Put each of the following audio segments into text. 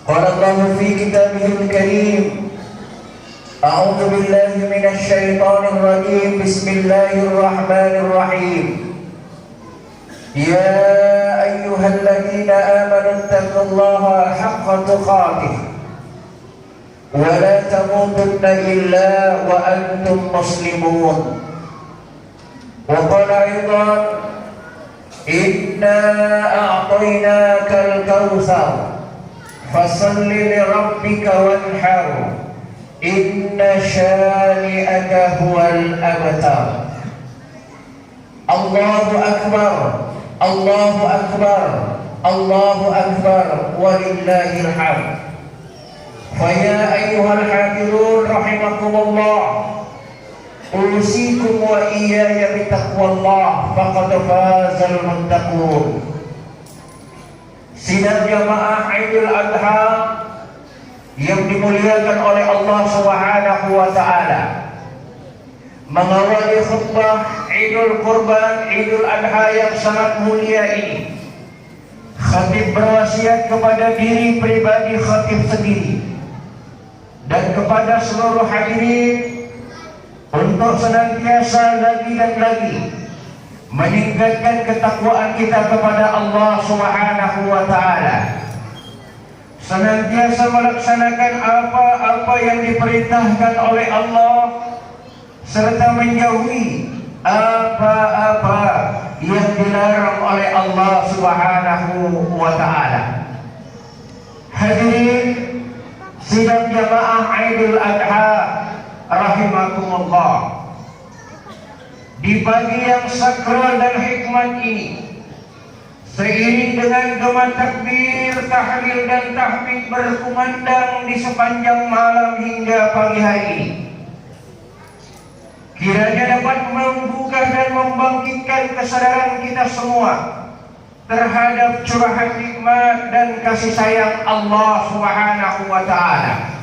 قال الله في كتابه الكريم: أعوذ بالله من الشيطان الرجيم. بسم الله الرحمن الرحيم. يا أيها الذين آمنوا اتقوا الله حق تقاته ولا تموتن إلا وأنتم مسلمون. وقال أيضا: إنا أعطيناك الكوثر فصل لربك وانحر إن شانئك هو الأبتر. الله أكبر، الله أكبر، الله أكبر ولله الحمد. فيا أيها الحافظون رحمكم الله، أوصيكم وإياي بتقوى الله فقد فاز المتقون. Sidang jamaah Idul Adha yang dimuliakan oleh Allah Subhanahu wa taala, mengawali khutbah Idul Qurban, Idul Adha yang sangat mulia ini, khatib berwasiat kepada diri pribadi khatib sendiri dan kepada seluruh hadirin untuk senantiasa lagi dan lagi meningkatkan ketakwaan kita kepada Allah Subhanahu wa taala, senantiasa melaksanakan apa-apa yang diperintahkan oleh Allah serta menjauhi apa-apa yang dilarang oleh Allah Subhanahu wa taala. Hadirin sidang jamaah Idul Adha rahimakumullah, di pagi yang sakral dan hikmat ini, seiring dengan gema takbir, tahlil dan tahmid berkumandang di sepanjang malam hingga pagi hari ini, kiranya dapat membuka dan membangkitkan kesadaran kita semua terhadap curahan nikmat dan kasih sayang Allah Subhanahu wa taala.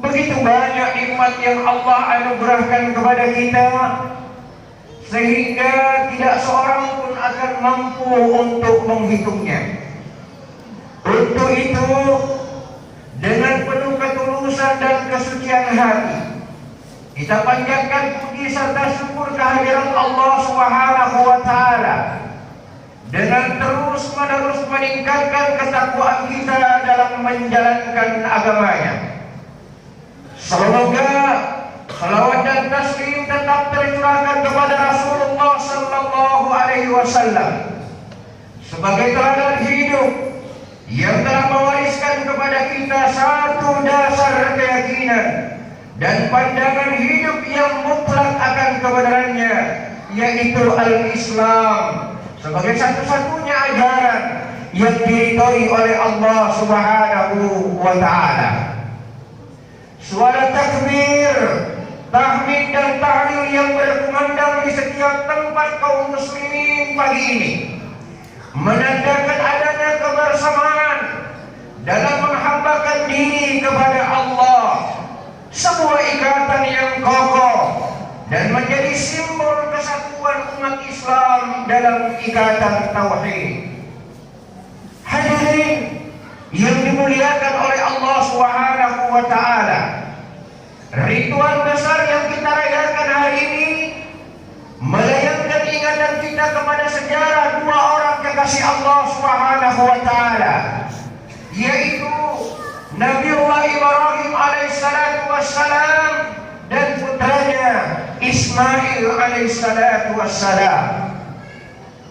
Begitu banyak nikmat yang Allah anugerahkan kepada kita sehingga tidak seorang pun akan mampu untuk menghitungnya. Untuk itu, dengan penuh ketulusan dan kesucian hati, kita panjatkan puji serta syukur kehadiran Allah Subhanahu wa taala dengan terus-menerus meningkatkan ketakwaan kita dalam menjalankan agamanya. Semoga salawat dan taslim tetap tercurahkan kepada Rasulullah sallallahu alaihi wasallam sebagai teladan hidup yang telah mewariskan kepada kita satu dasar keyakinan dan pandangan hidup yang mutlak akan kebenarannya, yaitu al-Islam sebagai satu-satunya ajaran yang diridhoi oleh Allah Subhanahu wa taala. Suara takbir, tahmid dan tahlil yang berkumandang di setiap tempat kaum muslimin pagi ini menandakan adanya kebersamaan dalam menghambakan diri kepada Allah, sebuah ikatan yang kokoh dan menjadi simbol kesatuan umat Islam dalam ikatan tauhid. Hadirin yang dimuliakan oleh Allah Subhanahu wa taala, ritual besar yang kita rayakan hari ini melayangkan ingatan kita kepada sejarah dua orang kekasih Allah Subhanahu wa taala, yaitu Nabiullah Ibrahim alaihissalatu wassalam dan putranya Ismail alaihissalatu wassalam.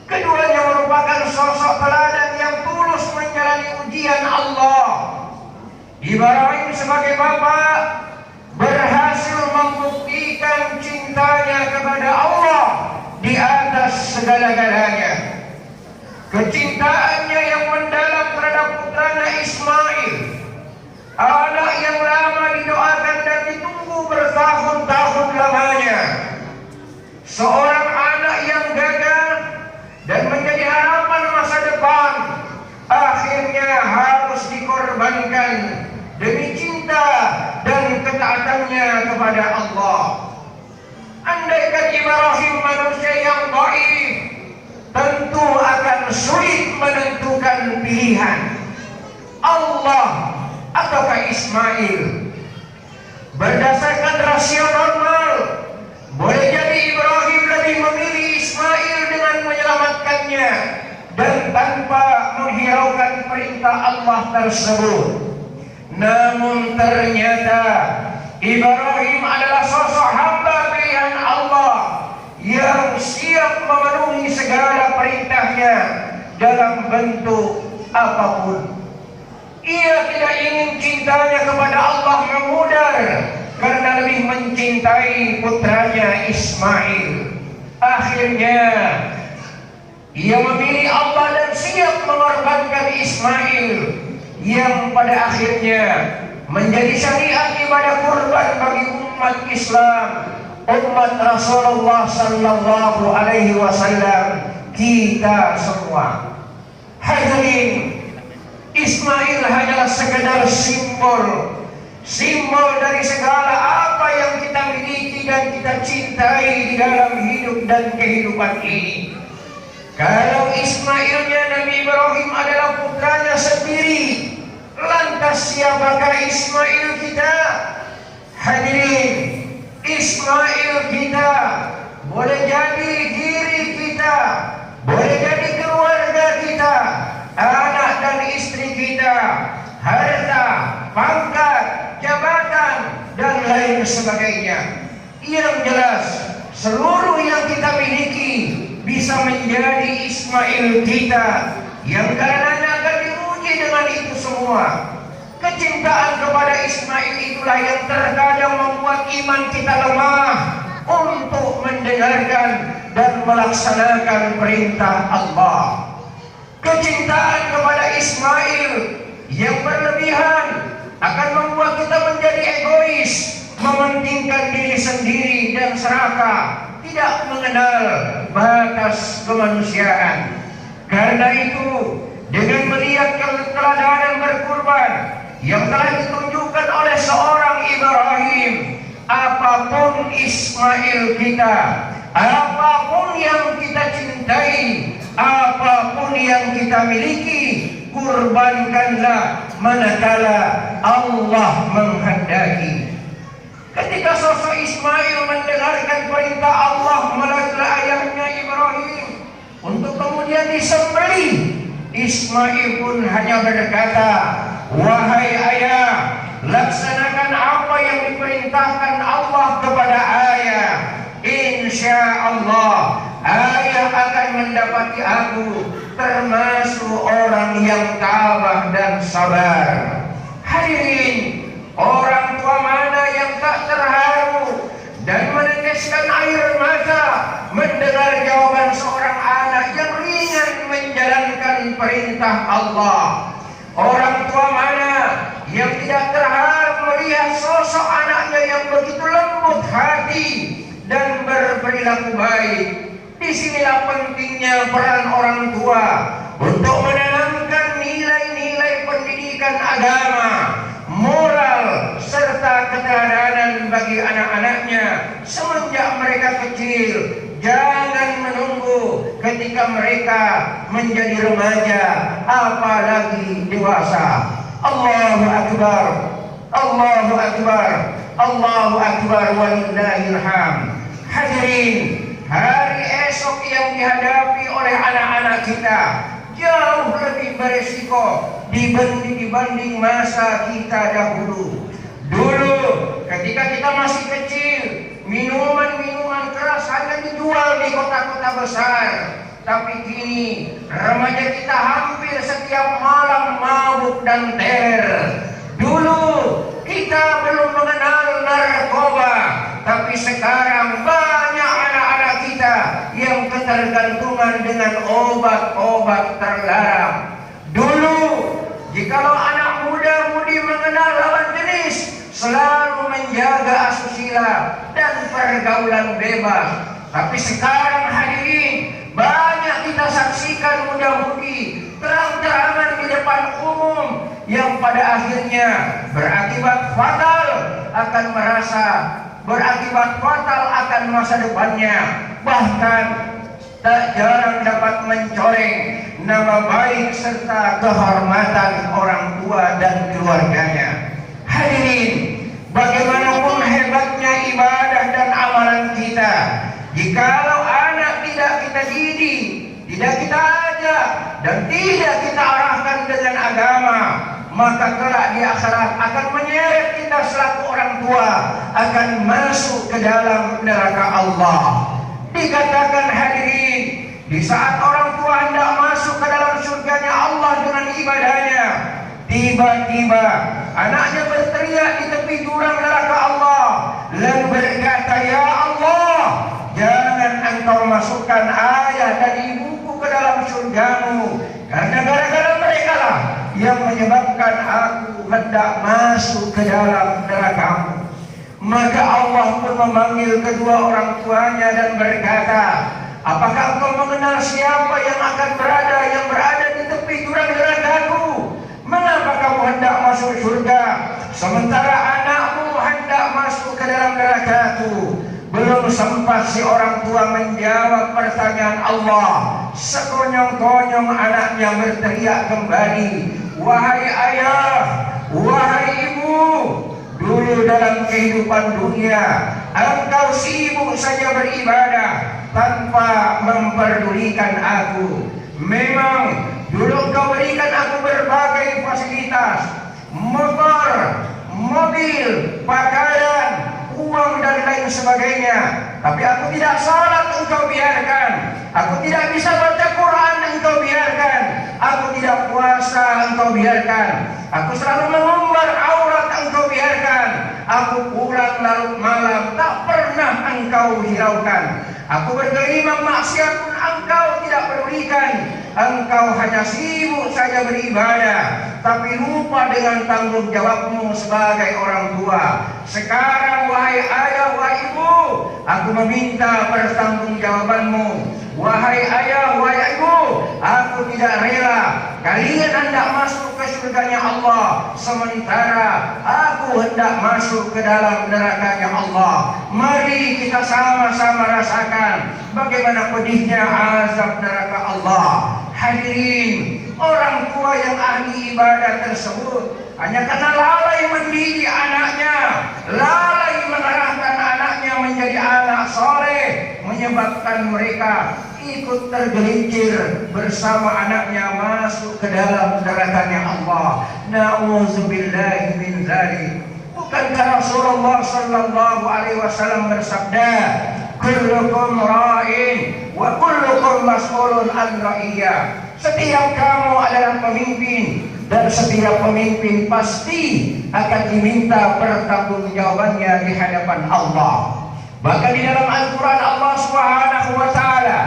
Keduanya merupakan sosok teladan yang tulus menjalani ujian Allah. Ibrahim sebagai bapak berhasil membuktikan cintanya kepada Allah di atas segala-galanya. Kecintaannya yang mendalam terhadap putranya Ismail, anak yang lama didoakan dan ditunggu bertahun-tahun lamanya, seorang anak yang gagal dan menjadi harapan masa depan, akhirnya harus dikorbankan demi cinta dan ketaatannya kepada Allah. Andaikan Ibrahim manusia yang dhaif, tentu akan sulit menentukan pilihan. Allah Allah ataukah Ismail? Berdasarkan rasio normal, boleh jadi Ibrahim lebih memilih Ismail dengan menyelamatkannya dan tanpa menghiraukan perintah Allah tersebut. Namun ternyata Ibrahim adalah sosok hamba pilihan Allah yang siap memenuhi segala perintahnya dalam bentuk apapun. Ia tidak ingin cintanya kepada Allah memudar karena lebih mencintai putranya Ismail. Akhirnya ia memilih Allah dan siap mengorbankan Ismail yang pada akhirnya menjadi syariat ibadah kurban bagi umat Islam, umat Rasulullah sallallahu alaihi wasallam, kita semua. Hadirin, Ismail hanyalah sekedar simbol dari segala apa yang kita miliki dan kita cintai di dalam hidup dan kehidupan ini. Kalau Ismailnya Nabi Ibrahim adalah putranya sendiri, lantas siapakah Ismail kita? Hadirin, Ismail kita boleh jadi diri kita, boleh jadi keluarga kita, anak dan istri kita, harta, pangkat, jabatan, dan lain sebagainya. Yang jelas, seluruh yang kita miliki bisa menjadi Ismail kita, yang karenanya akan diuji dengan itu semua. Kecintaan kepada Ismail itulah yang terkadang membuat iman kita lemah untuk mendengarkan dan melaksanakan perintah Allah. Kecintaan kepada Ismail yang berlebihan akan membuat kita menjadi egois, mementingkan diri sendiri dan serakah, tidak mengenal batas kemanusiaan. Karena itu, dengan melihat keteladanan berkurban yang telah ditunjukkan oleh seorang Ibrahim, apapun Ismail kita, apapun yang kita cintai, apapun yang kita miliki, kurbankanlah manakala Allah menghendaki. Ketika sosok Ismail mendengarkan perintah Allah melalui ayahnya Ibrahim untuk kemudian disembelih, Ismail pun hanya berkata, "Wahai ayah, laksanakan apa yang diperintahkan Allah kepada ayah. Insya Allah, ayah akan mendapati aku termasuk orang yang tabah dan sabar." Hadirin, orang tua mana yang tak terharu dan meneteskan air mata mendengar jawaban seorang anak yang ringan menjalankan perintah Allah? Orang tua mana yang tidak terharu melihat sosok anaknya yang begitu lembut hati dan berperilaku baik? Disinilah pentingnya peran orang tua untuk menanamkan nilai-nilai pendidikan agama, moral, serta keteladanan bagi anak-anaknya semenjak mereka kecil. Jangan menunggu ketika mereka menjadi remaja, apalagi dewasa. Allahu Akbar, Allahu Akbar, Allahu Akbar, walillahil hamd. Hadirin, hari esok yang dihadapi oleh anak-anak kita jauh lebih beresiko dibanding masa kita dahulu. Dulu ketika kita masih kecil, minuman-minuman keras hanya dijual di kota-kota besar. Tapi kini remaja kita hampir setiap malam mabuk dan teler. Dulu kita belum mengenal narkoba, tapi sekarang banyak anak-anak kita yang ketergantungan dengan obat-obat terlarang. Dulu jikalau anak muda-mudi mengenal lawan jenis, selalu menjaga asusila dan pergaulan bebas. Tapi sekarang hadirin, banyak kita saksikan muda-mudi terang-terangan di depan umum yang pada akhirnya berakibat fatal akan masa depannya. Bahkan tak jarang dapat mencoreng nama baik serta kehormatan orang tua dan keluarganya. Hadirin, bagaimanapun hebatnya ibadah dan amalan kita, jikalau anak tidak kita didik, tidak kita ajak, dan tidak kita arahkan dengan agama, maka kelak di akhirat akan menyeret kita selaku orang tua akan masuk ke dalam neraka Allah. Dikatakan hadirin, di saat orang tua hendak masuk ke dalam surganya Allah dengan ibadahnya, tiba-tiba anaknya berteriak di tepi jurang neraka Allah lalu berkata, "Ya Allah, jangan engkau masukkan ayah dan ibuku ke dalam surgamu, karena gara-gara mereka lah yang menyebabkan aku hendak masuk ke dalam neraka-Mu." Maka Allah pun memanggil kedua orang tuanya dan berkata, "Apakah engkau mengenal siapa yang akan berada di tepi jurang neraka-Ku? Mengapa kamu hendak masuk surga sementara anakmu hendak masuk ke dalam neraka-Ku?" Belum sempat si orang tua menjawab pertanyaan Allah, sekonyong-konyong anaknya berteriak kembali, "Wahai ayah, wahai ibu, dulu dalam kehidupan dunia engkau sibuk saja beribadah tanpa memperdulikan aku. Memang dulu engkau berikan aku berbagai fasilitas, motor, mobil, pakaian, uang dan lain sebagainya. Tapi aku tidak salat, engkau biarkan. Aku tidak bisa baca Quran, engkau biarkan. Aku tidak puasa, engkau biarkan. Aku selalu mengumbar aurat, engkau biarkan. Aku pulang larut malam, tak pernah engkau hiraukan. Aku bergelimang maksiat pun engkau tidak pedulikan. Engkau hanya sibuk saja beribadah, tapi lupa dengan tanggung jawabmu sebagai orang tua. Sekarang wahai ayah, wahai ibu, aku meminta pertanggungjawabanmu. Wahai ayah, wahai ibu, aku tidak rela kalian hendak masuk ke surganya Allah, sementara aku hendak masuk ke dalam nerakanya Allah. Mari kita sama-sama rasakan bagaimana pedihnya azab neraka Allah. Hadirin, orang tua yang ahli ibadah tersebut hanya karena lalai mendidik anaknya, lalai mengarahkan anaknya menjadi anak soleh, menyebabkan mereka ikut tergelincir bersama anaknya masuk ke dalam nerakanya Allah. Na'udzubillahi min dzalik. Bukankah Rasulullah sallallahu alaihi wasallam bersabda, "Kullukum ra'in wa kullukum mas'ulun an ra'iyah." Setiap kamu adalah pemimpin dan setiap pemimpin pasti akan diminta pertanggungjawabannya di hadapan Allah. Bahkan di dalam Al-Quran Allah Subhanahu wa Ta'ala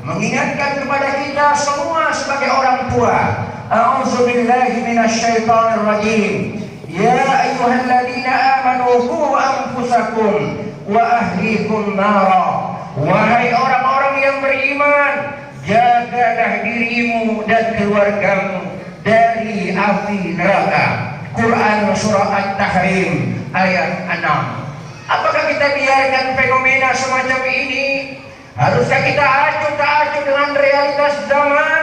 mengingatkan kepada kita semua sebagai orang tua. A'udzubillahi minasyaitonir rajim. Ya ayyuhalladzina amanu qu anfusakum wa ahlikum nara. Wahai orang-orang yang beriman, jagalah dirimu dan keluargamu dari api neraka. Quran surah At-Tahrim ayat 6. Apakah kita biarkan fenomena semacam ini? Haruskah kita acuh tak acuh dengan realitas zaman?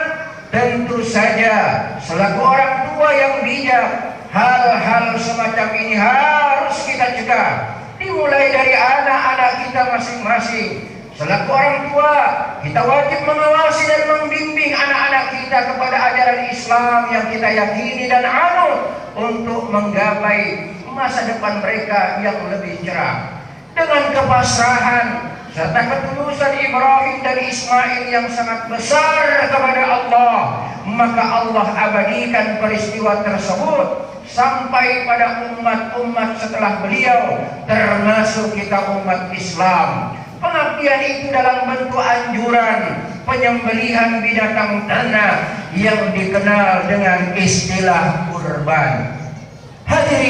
Tentu saja, selaku orang tua yang bijak, hal-hal semacam ini harus kita cegah. Dimulai dari anak-anak kita masing-masing. Selaku orang tua, kita wajib mengawasi dan membimbing anak-anak kita kepada ajaran Islam yang kita yakini dan anut untuk menggapai masa depan mereka yang lebih cerah. Dengan kepasrahan serta ketulusan Ibrahim dan Ismail yang sangat besar kepada Allah, maka Allah abadikan peristiwa tersebut sampai pada umat-umat setelah beliau, termasuk kita umat Islam. Pengabdian itu dalam bentuk anjuran penyembelihan binatang ternak yang dikenal dengan istilah kurban. Hadirin